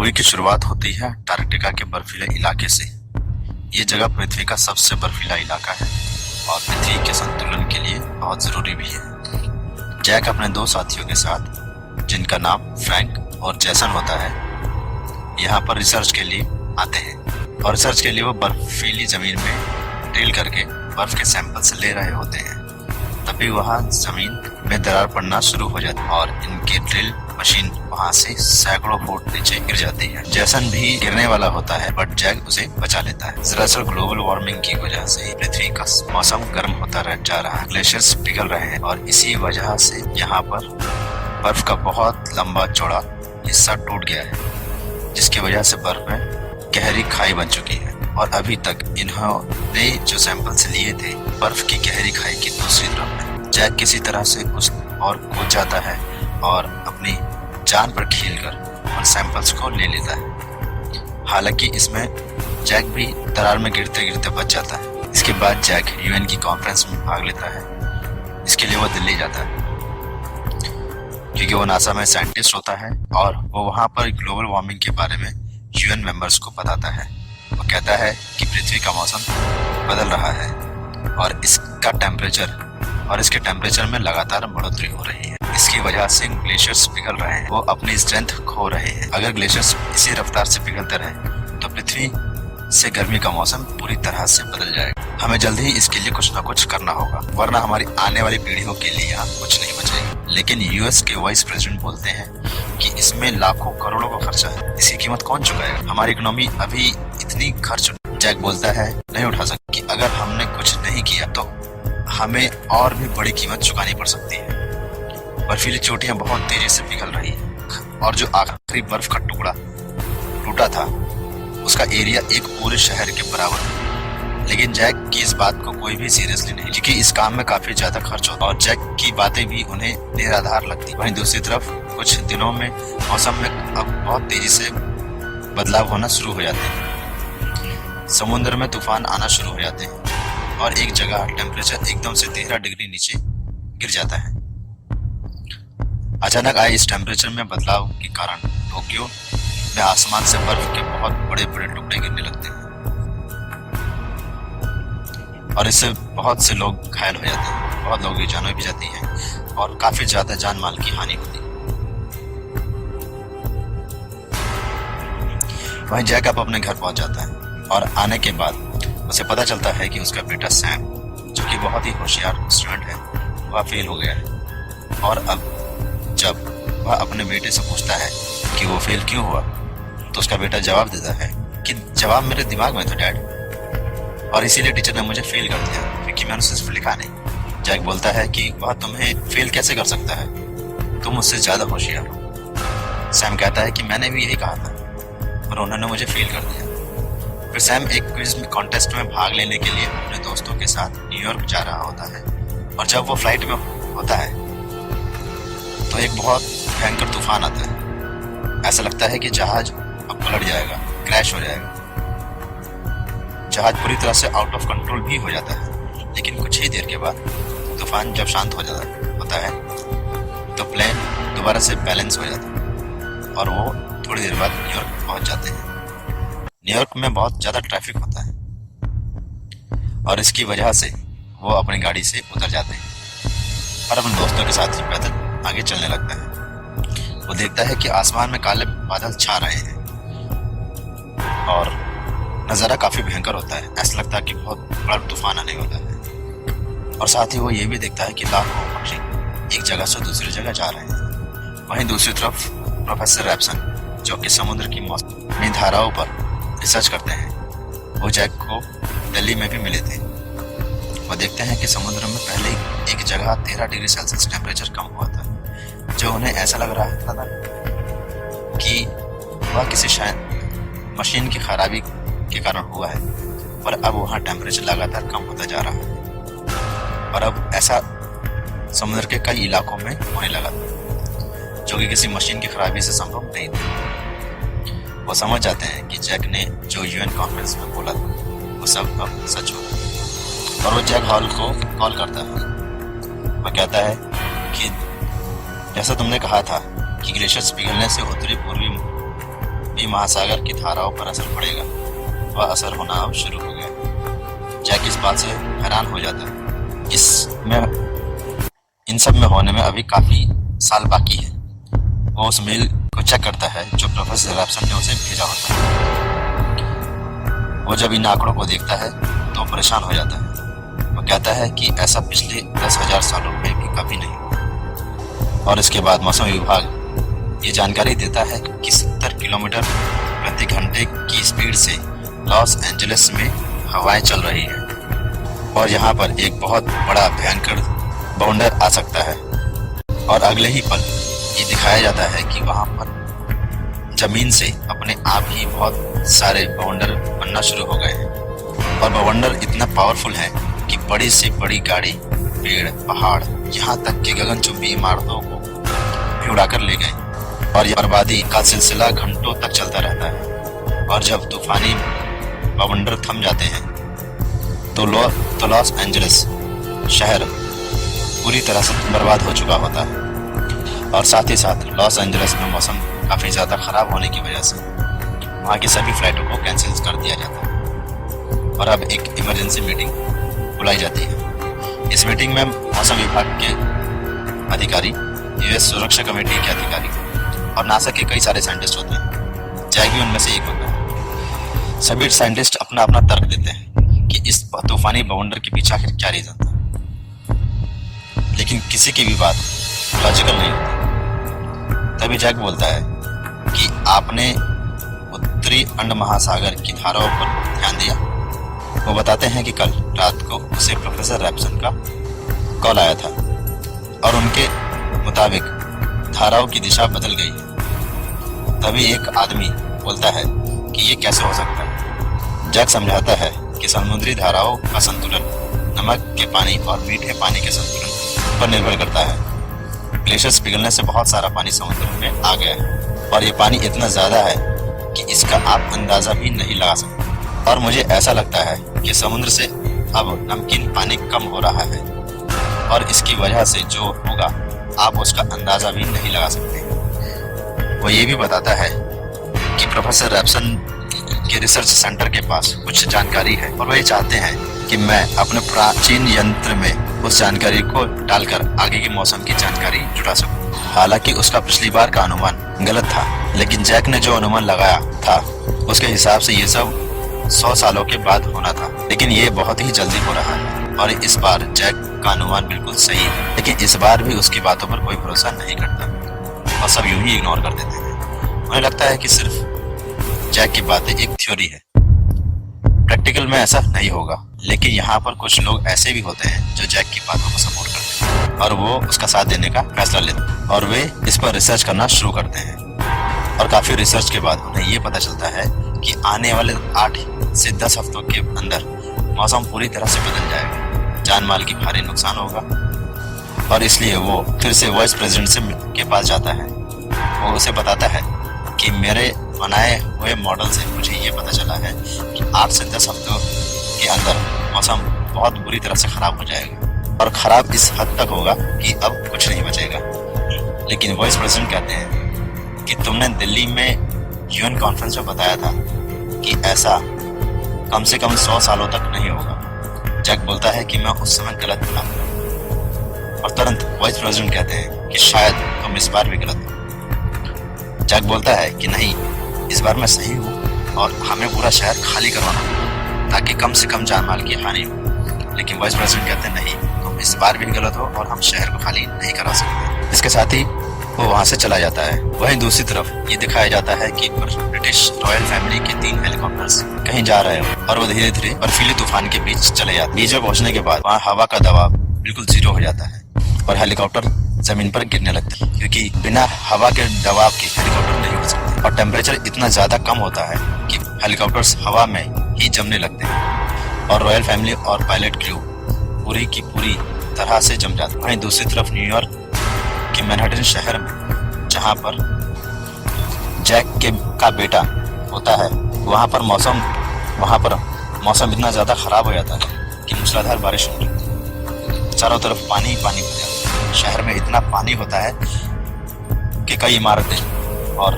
Movie की शुरुआत होती है अंटार्कटिका के बर्फीले इलाके से। ये जगह पृथ्वी का सबसे बर्फीला इलाका है और पृथ्वी के संतुलन के लिए बहुत जरूरी भी है। जैक अपने दो साथियों के साथ, जिनका नाम फ्रैंक और जैसन होता है, यहाँ पर रिसर्च के लिए आते हैं और रिसर्च के लिए वो बर्फीली जमीन में ड्रिल करके बर्फ के सैंपल्स ले रहे होते हैं। तभी वहाँ जमीन में दरार पड़ना शुरू हो जाती है और इनके ड्रिल मशीन वहाँ से सैकड़ों फुट नीचे गिर जाती है। जैसन भी गिरने वाला होता है बट जैक उसे बचा लेता है। दरअसल ग्लोबल वार्मिंग की वजह से पृथ्वी का मौसम गर्म होता जा रहा है, ग्लेशियर्स पिघल रहे हैं और इसी वजह से यहाँ पर बर्फ का बहुत लंबा चौड़ा हिस्सा टूट गया है, जिसकी वजह से बर्फ में गहरी खाई बन चुकी है। और अभी तक इन्होंने जो सैंपल्स लिए थे बर्फ की गहरी खाई की दूसरी तरफ में, जैक किसी तरह से उस और कूद जाता है और अपनी जान पर खेलकर उन सैंपल्स को ले लेता है। हालांकि इसमें जैक भी दरार में गिरते गिरते बच जाता है। इसके बाद जैक यूएन की कॉन्फ्रेंस में भाग लेता है। इसके लिए वो दिल्ली जाता है क्योंकि वो नासा में साइंटिस्ट होता है और वो वहाँ पर ग्लोबल वार्मिंग के बारे में यूएन मेंबर्स को बताता है। वो कहता है कि पृथ्वी का मौसम बदल रहा है और इसके टेम्परेचर में लगातार बढ़ोतरी हो रही है। इसकी वजह से ग्लेशियर्स पिघल रहे हैं, वो अपनी स्ट्रेंथ खो रहे हैं। अगर ग्लेशियर्स इसी रफ्तार से पिघलते रहे तो पृथ्वी से गर्मी का मौसम पूरी तरह से बदल जाएगा। हमें जल्द ही इसके लिए कुछ न कुछ करना होगा, वरना हमारी आने वाली पीढ़ियों के लिए यहाँ कुछ नहीं बचेगा। लेकिन यूएस के वाइस प्रेसिडेंट बोलते हैं कि इसमें लाखों करोड़ों का खर्चा है, इसकी कीमत कौन चुकाएगा? हमारी इकोनॉमी अभी इतनी खर्च। जैक बोलता है नहीं उठा सकती कि अगर हमने कुछ नहीं किया तो हमें और भी बड़ी कीमत चुकानी पड़ सकती है। बर्फीली चोटियां बहुत तेजी से पिघल रही है और जो आखिरी बर्फ का टुकड़ा टूटा था उसका एरिया एक पूरे शहर के बराबर है। लेकिन जैक की इस बात को कोई भी सीरियसली नहीं, क्योंकि इस काम में काफी ज्यादा खर्च होता है और जैक की बातें भी उन्हें निराधार लगती। वहीं दूसरी तरफ कुछ दिनों में मौसम में अब बहुत तेजी से बदलाव होना शुरू हो जाते हैं। समुद्र में तूफान आना शुरू हो जाते हैं और एक जगह टेम्परेचर एकदम से 13 डिग्री नीचे गिर जाता है। अचानक आए इस टेम्परेचर में बदलाव के कारण टोक्यो में आसमान से बर्फ के बहुत बड़े बड़े टुकड़े गिरने लगते हैं और इससे बहुत से लोग घायल हो जाते हैं, बहुत लोगों की जानें भी जाती हैं और काफी ज्यादा जान माल की हानि होती है। वहीं जैकब अपने घर पहुंच जाता है और आने के बाद उसे पता चलता है कि उसका बेटा सैम, जो कि बहुत ही होशियार स्टूडेंट है, वह फेल हो गया है। और अब जब वह अपने बेटे से पूछता है कि वो फेल क्यों हुआ तो उसका बेटा जवाब देता है कि जवाब मेरे दिमाग में था डैड, और इसीलिए टीचर ने मुझे फेल कर दिया क्योंकि मैंने सिर्फ लिखा नहीं। जैक बोलता है कि वह तुम्हें फेल कैसे कर सकता है, तुम मुझसे ज्यादा होशियार हो। सैम कहता है कि मैंने भी यही कहा था और उन्होंने मुझे फेल कर दिया। फिर सैम एक क्विज कॉन्टेस्ट में भाग लेने के लिए अपने दोस्तों के साथ न्यूयॉर्क जा रहा होता है और जब वो फ्लाइट में होता है तो एक बहुत भयंकर तूफान आता है। ऐसा लगता है कि जहाज अब पलट जाएगा, क्रैश हो जाएगा। जहाज पूरी तरह से आउट ऑफ कंट्रोल भी हो जाता है, लेकिन कुछ ही देर के बाद तूफान जब शांत हो जाता होता है तो प्लेन दोबारा से बैलेंस हो जाता है और वो थोड़ी देर बाद न्यूयॉर्क पहुंच जाते हैं। न्यूयॉर्क में बहुत ज्यादा ट्रैफिक होता है और इसकी वजह से वो अपनी गाड़ी से उतर जाते हैं और अपने दोस्तों के साथ ही पैदल आगे चलने लगता है। वो देखता है कि आसमान में काले बादल छा रहे हैं और नज़ारा काफी भयंकर होता है। ऐसा लगता है कि बहुत बड़ा तूफान आने वाला है और साथ ही वो ये भी देखता है कि लाखों पक्षी एक जगह से दूसरी जगह जा रहे हैं। वहीं दूसरी तरफ प्रोफेसर रैप्सन, जो कि समुद्र की मौसमी धाराओं पर रिसर्च करते हैं, वो जैक को दिल्ली में भी मिले थे। वो देखते हैं कि समुद्र में पहले एक जगह 13 डिग्री सेल्सियस टेम्परेचर कम हुआ था, जो उन्हें ऐसा लग रहा था कि वह किसी शायद मशीन की खराबी के कारण हुआ है, पर अब वहाँ टेम्परेचर लगातार कम होता जा रहा है और अब ऐसा समुद्र के कई इलाकों में होने लगा था, जो कि किसी मशीन की खराबी से संभव नहीं था। वो समझ जाते हैं कि जैक ने जो यूएन कॉन्फ्रेंस में बोला था वो सब अब सच हो और वो जैक हॉल को कॉल करता है। वह कहता है कि जैसा तुमने कहा था कि ग्लेशियर्स पिघलने से उत्तरी पूर्वी भी महासागर की धाराओं पर असर पड़ेगा, वह असर होना अब शुरू हो गया। जैक इस बात से हैरान हो जाता है इन सब में होने में अभी काफी साल बाकी है। वो उस मेल को चेक करता है जो प्रोफेसर रैप्सन ने उसे भेजा होता है। वो जब इन आंकड़ों को देखता है तो परेशान हो जाता है। वो कहता है कि ऐसा पिछले 10,000 सालों में भी कभी नहीं। और इसके बाद मौसम विभाग ये जानकारी देता है कि 70 किलोमीटर प्रति घंटे की स्पीड से लॉस एंजलिस में हवाएं चल रही है और यहाँ पर एक बहुत बड़ा भयंकर बाउंडर आ सकता है। और अगले ही पल ये दिखाया जाता है कि वहां पर जमीन से अपने आप ही बहुत सारे बाउंडर बनना शुरू हो गए हैं। और बाउंडर इतना पावरफुल है कि बड़ी से बड़ी गाड़ी, पेड़, पहाड़, यहाँ तक कि गगनचुंबी इमारतों को भी उड़ाकर ले गए। और यह बर्बादी का सिलसिला घंटों तक चलता रहता है। और जब तूफानी बाउंडर थम जाते हैं तो लॉस एंजलिस शहर पूरी तरह से बर्बाद हो चुका होता है। और साथ ही साथ लॉस एंजलिस में मौसम काफ़ी ज़्यादा ख़राब होने की वजह से वहाँ की सभी फ्लाइटों को कैंसिल कर दिया जाता है और अब एक इमरजेंसी मीटिंग बुलाई जाती है। इस मीटिंग में मौसम विभाग के अधिकारी, यूएस सुरक्षा कमेटी के अधिकारी और नासा के कई सारे साइंटिस्ट होते हैं। जैक भी उनमें से एक होता है। सभी साइंटिस्ट अपना अपना तर्क देते हैं कि इस तूफानी बाउंडर के पीछे आखिर क्या रीज़न था, लेकिन किसी की भी बात लॉजिकल नहीं होती। तभी जैक बोलता है कि आपने उत्तरी अंड महासागर की धाराओं पर ध्यान दिया। वो बताते हैं कि कल रात को उसे प्रोफेसर रैप्सन का कॉल आया था और उनके मुताबिक धाराओं की दिशा बदल गई है। तभी एक आदमी बोलता है कि ये कैसे हो सकता है। जैक समझाता है कि समुद्री धाराओं का संतुलन नमक के पानी और मीठे पानी के संतुलन पर निर्भर करता है। ग्लेशियर्स पिघलने से बहुत सारा पानी समुद्र में आ गया है और ये पानी इतना ज्यादा है कि इसका आप अंदाजा भी नहीं लगा सकते। और मुझे ऐसा लगता है कि समुद्र से अब नमकीन पानी कम हो रहा है और इसकी वजह से जो होगा आप उसका अंदाजा भी नहीं लगा सकते। वो ये भी बताता है कि प्रोफेसर रैप्सन के रिसर्च सेंटर के पास कुछ जानकारी है और वह चाहते हैं कि मैं अपने प्राचीन यंत्र में उस जानकारी को डालकर आगे की मौसम की जानकारी जुटा सकूं। हालांकि उसका पिछली बार का अनुमान गलत था, लेकिन जैक ने जो अनुमान लगाया था उसके हिसाब से ये सब 100 सालों के बाद होना था, लेकिन ये बहुत ही जल्दी हो रहा है। और इस बार जैक का अनुमान बिल्कुल सही है, लेकिन इस बार भी उसकी बातों पर कोई भरोसा नहीं करता और सब यूं ही इग्नोर कर देते हैं। उन्हें लगता है कि सिर्फ जैक की बातें एक थ्योरी है, प्रैक्टिकल में ऐसा नहीं होगा। लेकिन यहाँ पर कुछ लोग ऐसे भी होते हैं जो जैक की बातों को सपोर्ट करते हैं और वो उसका साथ देने का फैसला लेते हैं और वे इस पर रिसर्च करना शुरू करते हैं। और काफी रिसर्च के बाद उन्हें ये पता चलता है कि आने वाले 8 से 10 हफ्तों के अंदर मौसम पूरी तरह से बदल जाएगा, जान माल की भारी नुकसान होगा। और इसलिए वो फिर से वाइस प्रेसिडेंट के पास जाता है। वो उसे बताता है कि मेरे बनाए हुए मॉडल से मुझे ये पता चला है कि 8 से 10 हफ्तों के अंदर मौसम बहुत बुरी तरह से खराब हो जाएगा और खराब इस हद तक होगा कि अब कुछ नहीं बचेगा। लेकिन वाइस प्रेसिडेंट कहते हैं कि तुमने दिल्ली में यूएन कॉन्फ्रेंस में बताया था कि ऐसा कम से कम 100 सालों तक नहीं होगा। जैक बोलता है कि मैं उस समय गलत था और तुरंत वाइस प्रेसिडेंट कहते हैं कि शायद तुम इस बार भी गलत हो। जैक बोलता है कि नहीं, इस बार मैं सही हूँ और हमें पूरा शहर खाली करवाना होगा ताकि कम से कम जान माल की हानि हो। लेकिन वाइस प्रेसिडेंट कहते हैं नहीं, तुम इस बार भी गलत हो और हम शहर को खाली नहीं करा सकते। इसके साथ ही वो वहां से चला जाता है। वहीं दूसरी तरफ ये दिखाया जाता है कि ब्रिटिश रॉयल फैमिली के 3 हेलीकॉप्टर्स कहीं जा रहे हो और वो धीरे धीरे बर्फीले तूफान के बीच चले जाते हैं। बीच में पहुंचने के बाद वहाँ हवा का दबाव बिल्कुल 0 हो जाता है और हेलीकॉप्टर जमीन पर गिरने लगते हैं, क्योंकि बिना हवा के दबाव के हेलीकॉप्टर नहीं उड़ सकते और टेम्परेचर इतना ज्यादा कम होता है कि हेलीकॉप्टर्स हवा में ही जमने लगते हैं और रॉयल फैमिली और पायलट क्रू पूरी की पूरी तरह से जम जाते हैं। वहीं दूसरी तरफ न्यूयॉर्क के मैनहट्टन शहर में, जहां पर जैक का बेटा होता है, वहां पर मौसम इतना ज्यादा खराब हो जाता है कि मूसलाधार बारिश होती है। चारों तरफ पानी ही पानी भर जाता है। शहर में इतना पानी होता है कि कई इमारतें और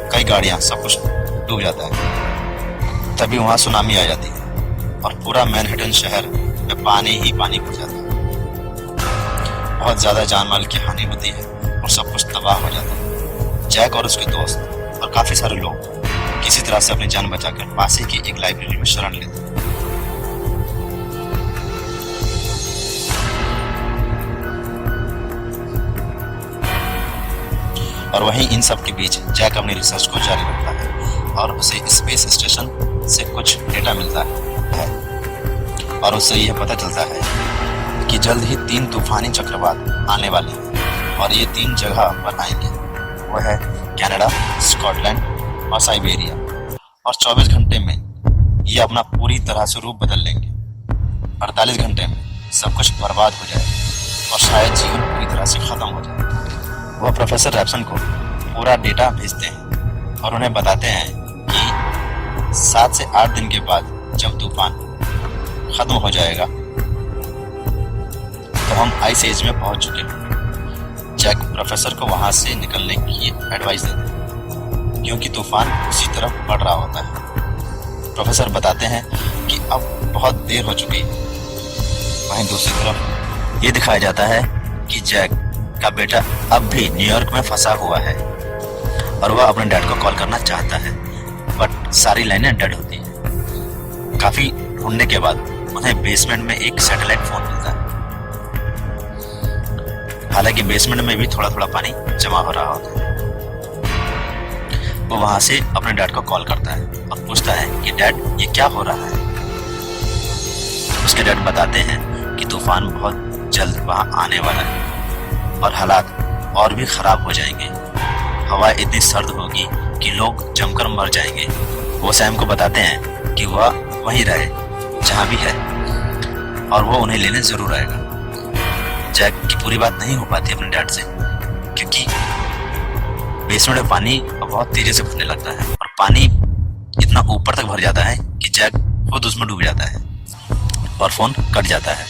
कई गाड़ियां, सब कुछ डूब जाता है। तभी वहां सुनामी आ जाती है और पूरा मैनहट्टन शहर में पानी ही पानी भर जाता है। बहुत ज्यादा जान माल की हानि होती है और सब कुछ तबाह हो जाता है। जैक और उसके दोस्त और काफी सारे लोग किसी तरह से अपनी जान बचाकर पास ही की एक लाइब्रेरी में शरण लेते हैं। और वहीं इन सब के बीच जैक अपनी रिसर्च को जारी रखता है और उसे स्पेस स्टेशन से कुछ डेटा मिलता है और उससे यह पता चलता है कि जल्द ही 3 तूफानी चक्रवात आने वाले हैं और ये 3 जगह पर आएंगे। वह है कनाडा, स्कॉटलैंड और साइबेरिया। और 24 घंटे में ये अपना पूरी तरह से रूप बदल लेंगे। 48 घंटे में सब कुछ बर्बाद हो जाएगा और शायद जीवन पूरी तरह से खत्म हो जाए। वह प्रोफेसर रैप्सन को पूरा डेटा भेजते हैं और उन्हें बताते हैं कि 7 से 8 दिन के बाद जब तूफान खत्म हो जाएगा तो हम आइस एज में पहुंच चुके हैं। जैक प्रोफेसर को वहां से निकलने की एडवाइस देते हैं क्योंकि तूफान उसी तरफ बढ़ रहा होता है। प्रोफेसर बताते हैं कि अब बहुत देर हो चुकी है। वहीं दूसरी तरफ ये दिखाया जाता है कि जैक का बेटा अब भी न्यूयॉर्क में फंसा हुआ है और वह अपने डैड को कॉल करना चाहता है, बट सारी लाइनें डेड होती हैं। काफी ढूंढने के बाद उन्हें बेसमेंट में एक सैटेलाइट फोन मिलता है। हालांकि बेसमेंट में भी थोड़ा थोड़ा पानी जमा हो रहा होता है। वो वहां से अपने डैड को कॉल करता है और पूछता है कि डैड ये क्या हो रहा है। उसके डैड बताते हैं कि तूफान बहुत जल्द वहां आने वाला है और हालात और भी खराब हो जाएंगे। हवा इतनी सर्द होगी कि लोग जमकर मर जाएंगे। वो सैम को बताते हैं कि वह वहीं रहे जहां भी है और वो उन्हें लेने जरूर आएगा। जैक की पूरी बात नहीं हो पाती अपने डैड से क्योंकि बेसमेंट में पानी बहुत तेजी से भरने लगता है और पानी इतना ऊपर तक भर जाता है कि जैक खुद उसमें डूब जाता है और फोन कट जाता है।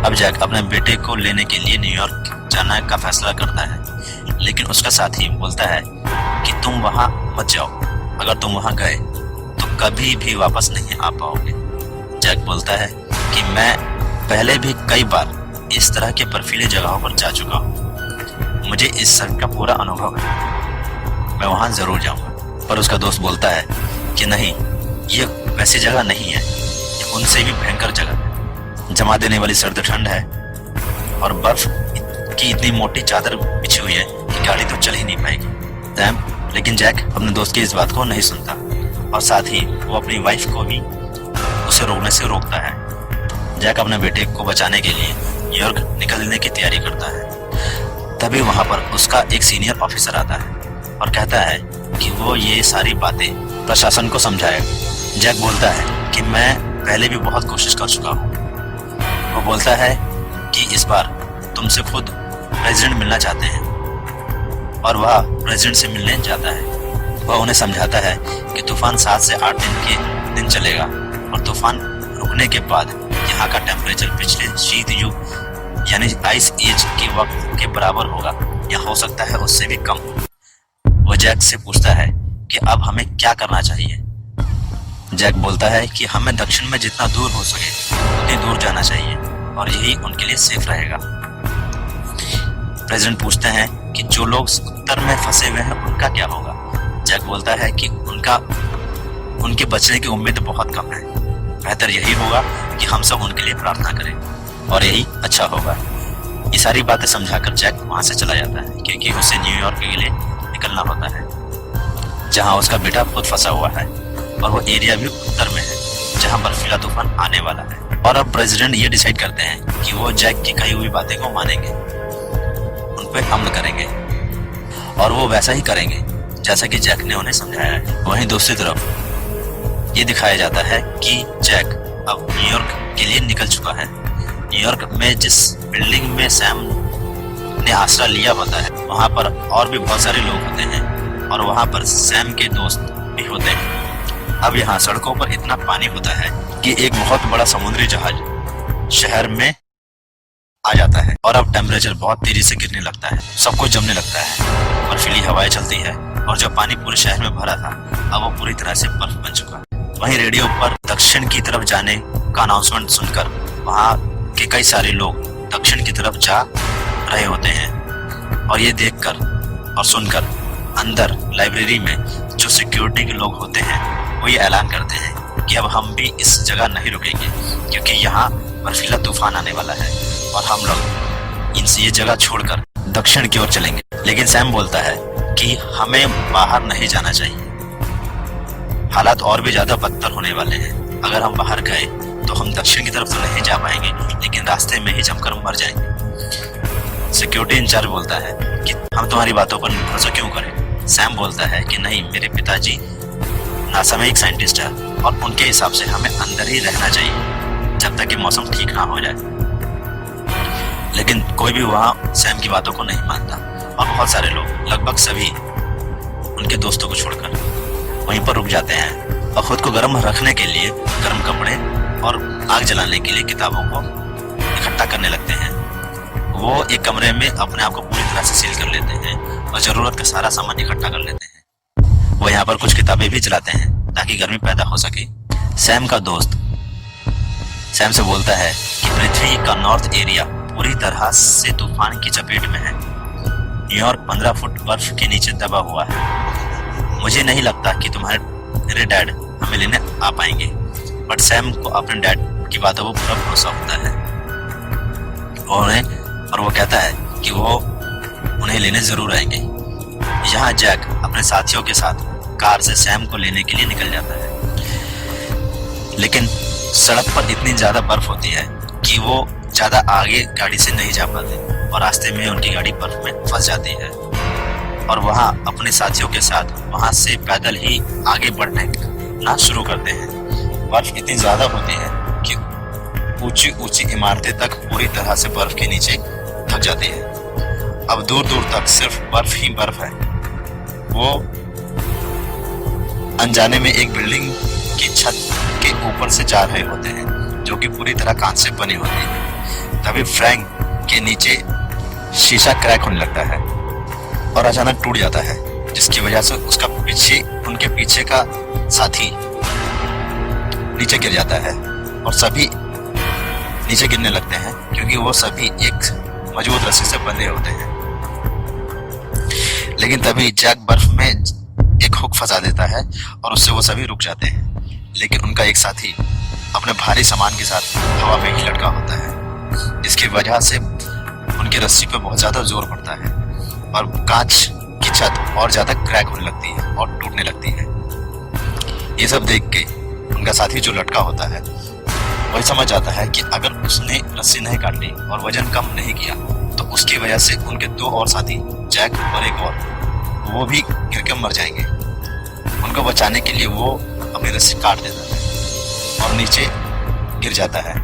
अब जैक अपने बेटे को लेने के लिए न्यूयॉर्क जाने का फैसला करता है, लेकिन उसका साथी बोलता है कि तुम वहां मत जाओ। अगर तुम वहां गए तो कभी भी वापस नहीं आ पाओगे। जैक बोलता है कि मैं पहले भी कई बार इस तरह के बर्फीले जगहों पर जा चुका हूँ। मुझे इस सब का पूरा अनुभव है। मैं वहां जरूर जाऊंगा। पर उसका दोस्त बोलता है कि नहीं, ये वैसी जगह नहीं है, ये उनसे भी भयंकर जगह है। जमा देने वाली सर्द ठंड है और बर्फ की इतनी मोटी चादर बिछी हुई है कि गाड़ी तो चल ही नहीं पाएगी। लेकिन जैक अपने दोस्त की इस बात को नहीं सुनता और साथ ही वो अपनी वाइफ को भी उसे रोकने से रोकता है। जैक अपने बेटे को बचाने के लिए न्यूयॉर्क निकलने की तैयारी करता है। तभी वहां पर उसका एक सीनियर ऑफिसर आता है और कहता है कि वो ये सारी बातें प्रशासन को समझाएगा। जैक बोलता है कि मैं पहले भी बहुत कोशिश कर चुका हूँ। वो बोलता है कि इस बार तुमसे खुद प्रेसिडेंट मिलना चाहते हैं और वह प्रेसिडेंट से मिलने जाता है। वह उन्हें समझाता है कि तूफान 7 से 8 दिन चलेगा और तूफान रुकने के बाद यहाँ का टेम्परेचर पिछले शीत युग यानी आइस एज के वक्त के बराबर होगा या हो सकता है उससे भी कम। वो जैक से पूछता है कि अब हमें क्या करना चाहिए। जैक बोलता है कि हमें दक्षिण में जितना दूर हो सके उतनी दूर जाना चाहिए और यही उनके लिए सेफ रहेगा। प्रेसिडेंट पूछते हैं कि जो लोग उत्तर में फंसे हुए हैं उनका क्या होगा। जैक बोलता है कि उनके बचने की उम्मीद बहुत कम है। बेहतर यही होगा कि हम सब उनके लिए प्रार्थना करें और यही अच्छा होगा। ये सारी बातें समझाकर जैक वहां से चला जाता है क्योंकि उसे न्यूयॉर्क के लिए निकलना होता है जहां उसका बेटा खुद फंसा हुआ है और वो एरिया भी उत्तर में है जहां बर्फीला तूफान आने वाला है। और अब प्रेसिडेंट ये डिसाइड करते हैं कि वो जैक की कही हुई बातें को मानेंगे, उन पर अमल करेंगे और वो वैसा ही करेंगे जैसा कि जैक ने उन्हें समझाया है। वहीं दूसरी तरफ ये दिखाया जाता है कि जैक अब न्यूयॉर्क के लिए निकल चुका है। न्यूयॉर्क में जिस बिल्डिंग में सैम ने आसरा लिया होता है वहां पर और भी बहुत सारे लोग होते हैं और वहां पर सैम के दोस्त भी होते हैं। अब यहाँ सड़कों पर इतना पानी होता है कि एक बहुत बड़ा समुद्री जहाज शहर में आ जाता है और अब टेम्परेचर बहुत तेजी से गिरने लगता है, सब कुछ जमने लगता है, बर्फीली हवाएं चलती है और जो पानी पूरे शहर में भरा था अब वो पूरी तरह से बर्फ बन चुका है। वहीं रेडियो पर दक्षिण की तरफ जाने का अनाउंसमेंट सुनकर वहाँ के कई सारे लोग दक्षिण की तरफ जा रहे होते हैं और ये देखकर और सुनकर अंदर लाइब्रेरी में जो सिक्योरिटी के लोग होते हैं वो ये ऐलान करते हैं कि अब हम भी इस जगह नहीं रुकेंगे क्योंकि यहाँ बर्फीला तूफान आने वाला है और हम लोग इनसे ये जगह छोड़कर दक्षिण की ओर चलेंगे। लेकिन सैम बोलता है कि हमें बाहर नहीं जाना चाहिए, हालात और भी ज्यादा बदतर होने वाले हैं। अगर हम बाहर गए तो हम दक्षिण की तरफ तो नहीं जा पाएंगे लेकिन रास्ते में ही जमकर मर जाएंगे। सिक्योरिटी इंचार्ज बोलता है कि हम तुम्हारी बातों पर भरोसा क्यों करें। सैम बोलता है कि नहीं, मेरे पिताजी नासा में एक साइंटिस्ट है और उनके हिसाब से हमें अंदर ही रहना चाहिए जब तक कि मौसम ठीक ना हो जाए। लेकिन कोई भी वहाँ सैम की बातों को नहीं मानता और बहुत सारे लोग, लगभग सभी उनके दोस्तों को छोड़कर वहीं पर रुक जाते हैं और खुद को गर्म रखने के लिए गर्म कपड़े और आग जलाने के लिए किताबों को इकट्ठा करने लगते हैं। वो एक कमरे में अपने आप को पूरी तरह से सील कर लेते हैं और जरूरत का सारा सामान इकट्ठा कर लेते हैं। वो यहाँ पर कुछ किताबें भी जलाते हैं ताकि गर्मी पैदा हो सके। सैम का दोस्त सैम से बोलता है कि पृथ्वी का नॉर्थ एरिया पूरी तरह से तूफान की चपेट में है। न्यूयॉर्क 15 फुट बर्फ के नीचे दबा हुआ है। मुझे नहीं लगता कि तुम्हारे डैड हमें लेने आ पाएंगे, बट सैम को अपने डैड की बातों पर पूरा भरोसा होता है और वो कहता है कि वो उन्हें लेने जरूर आएंगे। यहाँ जैक अपने साथियों के साथ कार से सैम को लेने के लिए निकल जाता है, लेकिन सड़क पर इतनी ज्यादा बर्फ होती है कि वो ज्यादा आगे गाड़ी से नहीं जा पाते और रास्ते में उनकी गाड़ी बर्फ में फंस जाती है और वहाँ अपने साथियों के साथ वहाँ से पैदल ही आगे बढ़ना शुरू करते हैं। बर्फ इतनी ज्यादा होती है कि ऊंची ऊंची इमारतें तक पूरी तरह से बर्फ के नीचे ढक जाती है। अब दूर दूर तक सिर्फ बर्फ ही बर्फ है। वो अनजाने में एक बिल्डिंग की छत के ऊपर से जा रहे होते हैं जो कि पूरी तरह कांच से बनी होती है। तभी फ्रैंक के नीचे शीशा क्रैक होने लगता है और अचानक टूट जाता है, जिसकी वजह से उनके पीछे का साथी नीचे गिर जाता है और सभी नीचे गिरने लगते हैं क्योंकि वो सभी एक मजबूत रस्सी से बंधे होते हैं। लेकिन तभी जैक बर्फ में एक हुक फंसा देता है और उससे वो सभी रुक जाते हैं। लेकिन उनका एक साथी अपने भारी सामान के साथ हवा में ही लटका होता है। इसकी वजह से उनकी रस्सी पे बहुत ज्यादा जोर पड़ता है और कांच की छत और ज्यादा क्रैक होने लगती है और टूटने लगती है। ये सब देख के उनका साथी जो लटका होता है वही समझ जाता है कि अगर उसने रस्सी नहीं काट ली और वजन कम नहीं किया तो उसकी वजह से उनके दो और साथी, जैक और एक और, वो भी गिर के मर जाएंगे। उनको बचाने के लिए वो अपनी रस्सी काट देता है और नीचे गिर जाता है,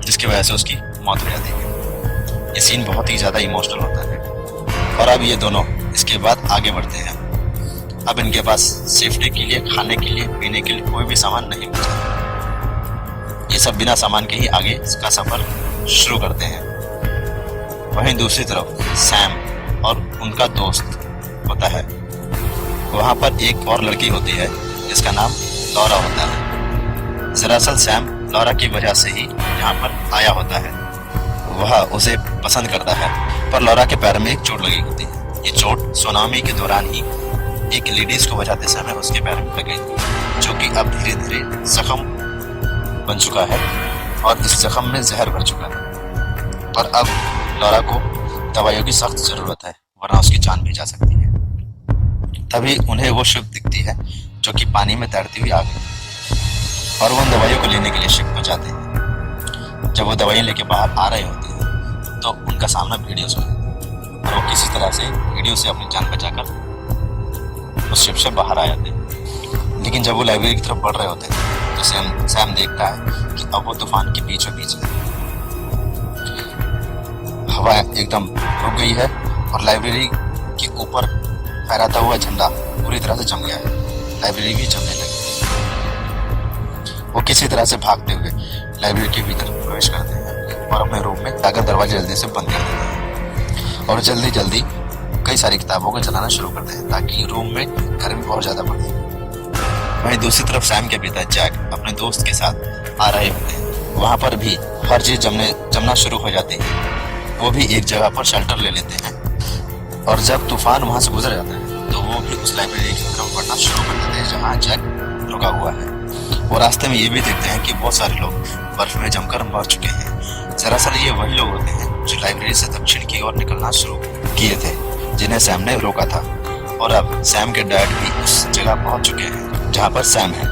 जिसकी वजह से उसकी मौत हो जाती है। ये सीन बहुत ही ज्यादा इमोशनल होता है और अब ये दोनों इसके बाद आगे बढ़ते हैं। अब इनके पास सेफ्टी के लिए, खाने के लिए, पीने के लिए कोई भी सामान नहीं बचा। ये सब बिना सामान के ही आगे का सफर शुरू करते हैं। वहीं दूसरी तरफ सैम और उनका दोस्त होता है। वहां पर एक और लड़की होती है जिसका नाम लॉरा होता है। दरअसल सैम लॉरा की वजह से ही यहाँ पर आया होता है। वह उसे पसंद करता है, पर लॉरा के पैर में एक चोट लगी होती है। ये चोट सुनामी के दौरान ही एक लेडीज को बचाते समय उसके पैर में लग गई, जो कि अब धीरे धीरे जख्म बन चुका है और इस जख्म में जहर भर चुका है। पर अब लॉरा को दवाइयों की सख्त जरूरत है, वरना उसकी जान भी जा सकती है। तभी उन्हें वो शिप दिखती है जो कि पानी में तैरती हुई आ गई और वो उन दवाइयों को लेने के लिए शिप पर जाते हैं। जब वो दवाइयाँ लेके बाहर आ रहे होते हैं तो उनका सामना भेड़ियों से और वो किसी तरह से भेड़ियों से अपनी जान बचाकर उस शिप से बाहर आ जाते हैं। लेकिन जब वो लाइब्रेरी की तरफ बढ़ रहे होते हैं तो सैम देखता है कि अब वो तूफान के बीचों बीच है। हवा एकदम रुक गई है और लाइब्रेरी के ऊपर फहराता हुआ झंडा पूरी तरह से जम गया है। लाइब्रेरी भी जमने लगी। वो किसी तरह से भागते हुए लाइब्रेरी के भीतर प्रवेश करते हैं और अपने रूम में जाकर दरवाजे जल्दी से बंद कर देते हैं और जल्दी जल्दी कई सारी किताबों को चलाना शुरू करते हैं ताकि रूम में गर्मी बहुत ज्यादा बढ़े। वहीं दूसरी तरफ सैम के पिता जैक अपने दोस्त के साथ आ रहे होते हैं। वहां पर भी हर चीज जमना शुरू हो जाती है। वो भी एक जगह पर शेल्टर ले लेते हैं और जब तूफान वहां से गुजर जाता है तो वो भी उस लाइब्रेरी की तरफ बढ़ना शुरू कर देते हैं जहाँ जैक रुका हुआ है। वो रास्ते में ये भी देखते हैं कि बहुत सारे लोग बर्फ में जमकर मर चुके हैं। दरअसल ये वही लोग होते हैं जो लाइब्रेरी से दक्षिण की ओर निकलना शुरू किए थे, जिन्हें सैम ने रोका था। और अब सैम के डैड भी उस जगह पहुंच चुके हैं जहाँ पर सैम है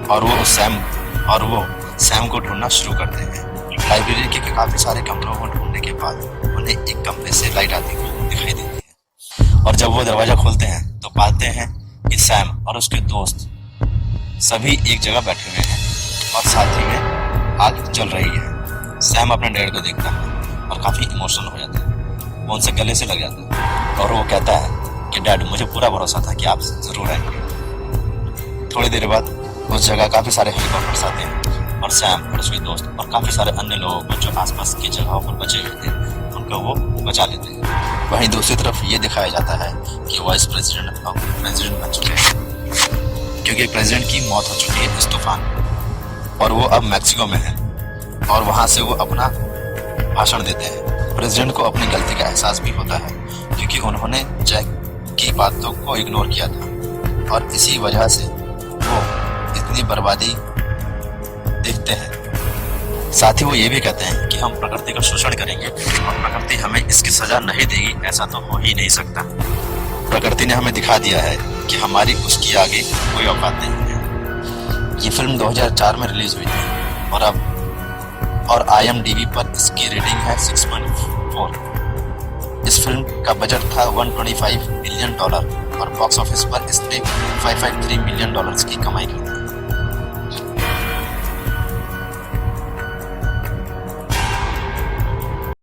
और वो सैम को ढूंढना शुरू करते हैं। लाइब्रेरी के काफी सारे कमरों को ढूंढने के बाद उन्हें एक कमरे से लाइट आती हुई दिखाई देती है और जब वो दरवाजा खोलते हैं तो पाते हैं कि सैम और उसके दोस्त सभी एक जगह बैठे हुए हैं और साथ ही में आग जल रही है। सैम अपने डैड को देखता है और काफी इमोशनल हो जाता है। वो उनसे गले से लग जाता है और वो कहता है कि डैड, मुझे पूरा भरोसा था कि आप जरूर आएंगे। थोड़ी देर बाद उस जगह काफी सारे हेलीकॉप्टर्स आते हैं और सैम और उसके दोस्त और काफी सारे अन्य लोगों को जो आसपास की जगहों पर बचे हुए थे उनको वो बचा लेते हैं। वहीं दूसरी तरफ ये दिखाया जाता है कि वाइस प्रेसिडेंट अब प्रेसिडेंट बन चुके हैं क्योंकि प्रेसिडेंट की मौत हो चुकी है इस तूफान और वो अब मैक्सिको में है और वहां से वो अपना भाषण देते हैं। प्रेसिडेंट को अपनी गलती का एहसास भी होता है क्योंकि उन्होंने जैक की बातों को इग्नोर किया था और इसी वजह से वो इतनी बर्बादी देखते हैं। साथ ही वो ये भी कहते हैं कि हम प्रकृति का शोषण करेंगे और प्रकृति हमें इसकी सजा नहीं देगी, ऐसा तो हो ही नहीं सकता। प्रकृति ने हमें दिखा दिया है कि हमारी उसकी आगे कोई औकात नहीं है। ये फिल्म 2004 में रिलीज हुई थी और IMDb पर इसकी रेटिंग है 6.4। इस फिल्म का बजट था $125 मिलियन और बॉक्स ऑफिस पर इसने $553 मिलियन की कमाई की थी।